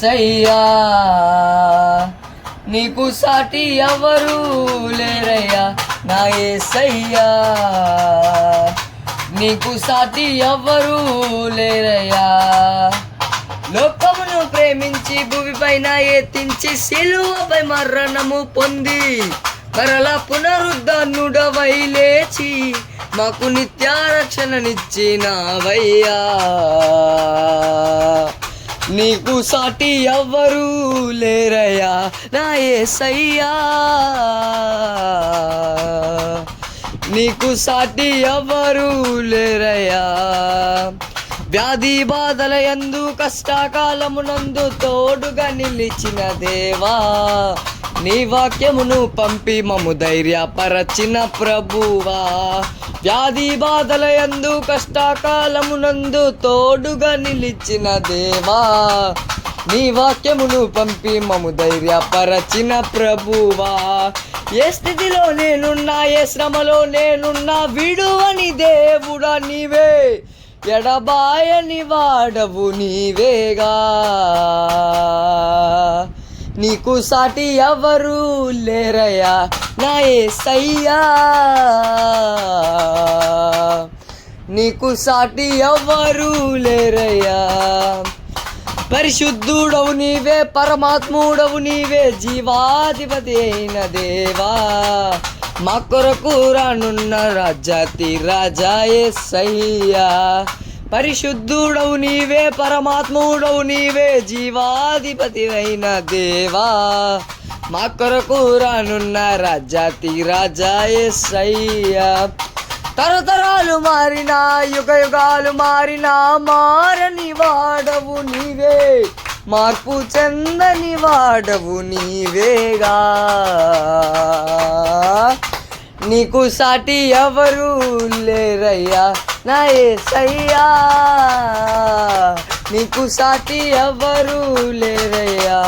యేసయ్యా నీకు సాటి ఎవరు లేరయ్యా నా యేసయ్యా నీకు సాటి ఎవరు లేరయ్యా లోకమును ప్రేమించి భూమిపైన ఎత్తించి సిలువపై మరణము పొంది మరలా పునరుద్ధనుడవై లేచి మాకు నిత్యారక్షణనిచ్చినవయ్యా నీకు సాటి ఎవ్వరు లేరయ్యా నా యేసయ్యా నీకు సాటి ఎవ్వరు లేరయ్యా వ్యాధి బాధల యందు కష్టకాలమునందు తోడుగా నిలిచిన దేవా నీ వాక్యమును పంపి మము ధైర్యపరచిన ప్రభువా వ్యాధి బాధల యందు కష్టకాలమునందు తోడుగా నిలిచిన దేవా నీ వాక్యమును పంపి మము ధైర్యపరచిన ప్రభువా ఏ స్థితిలో నేనున్నా ఏ శ్రమలో నేనున్నా విడువని దేవుడా నీవే ఎడబాయని వాడవు నీవేగా నీకు సాటి ఎవరు లేరయ్యా నా యేసయ్యా నీకు సాటి ఎవరు లేరయ్యా పరిశుద్ధుడవు నీవే పరమాత్ముడవు నీవే జీవాధిపతి అయిన దేవా మా కొరకు రానున్న రాజాతి రాజా యేసయ్యా పరిశుద్ధుడవు నీవే పరమాత్ముడవు నీవే జీవాధిపతి అయిన దేవా మా కొరకు రానున్న రాజాతి రాజా యేసయ్యా తరతరాలు మారినా యుగ యుగాలు మారినా మారని వాడవు నీవే మార్పు చెందని వాడవు నీవేగా నీకు సాటి ఎవరు లేరయ్యా నా యేసయ్యా నీకు సాటి ఎవరు లేరయ్యా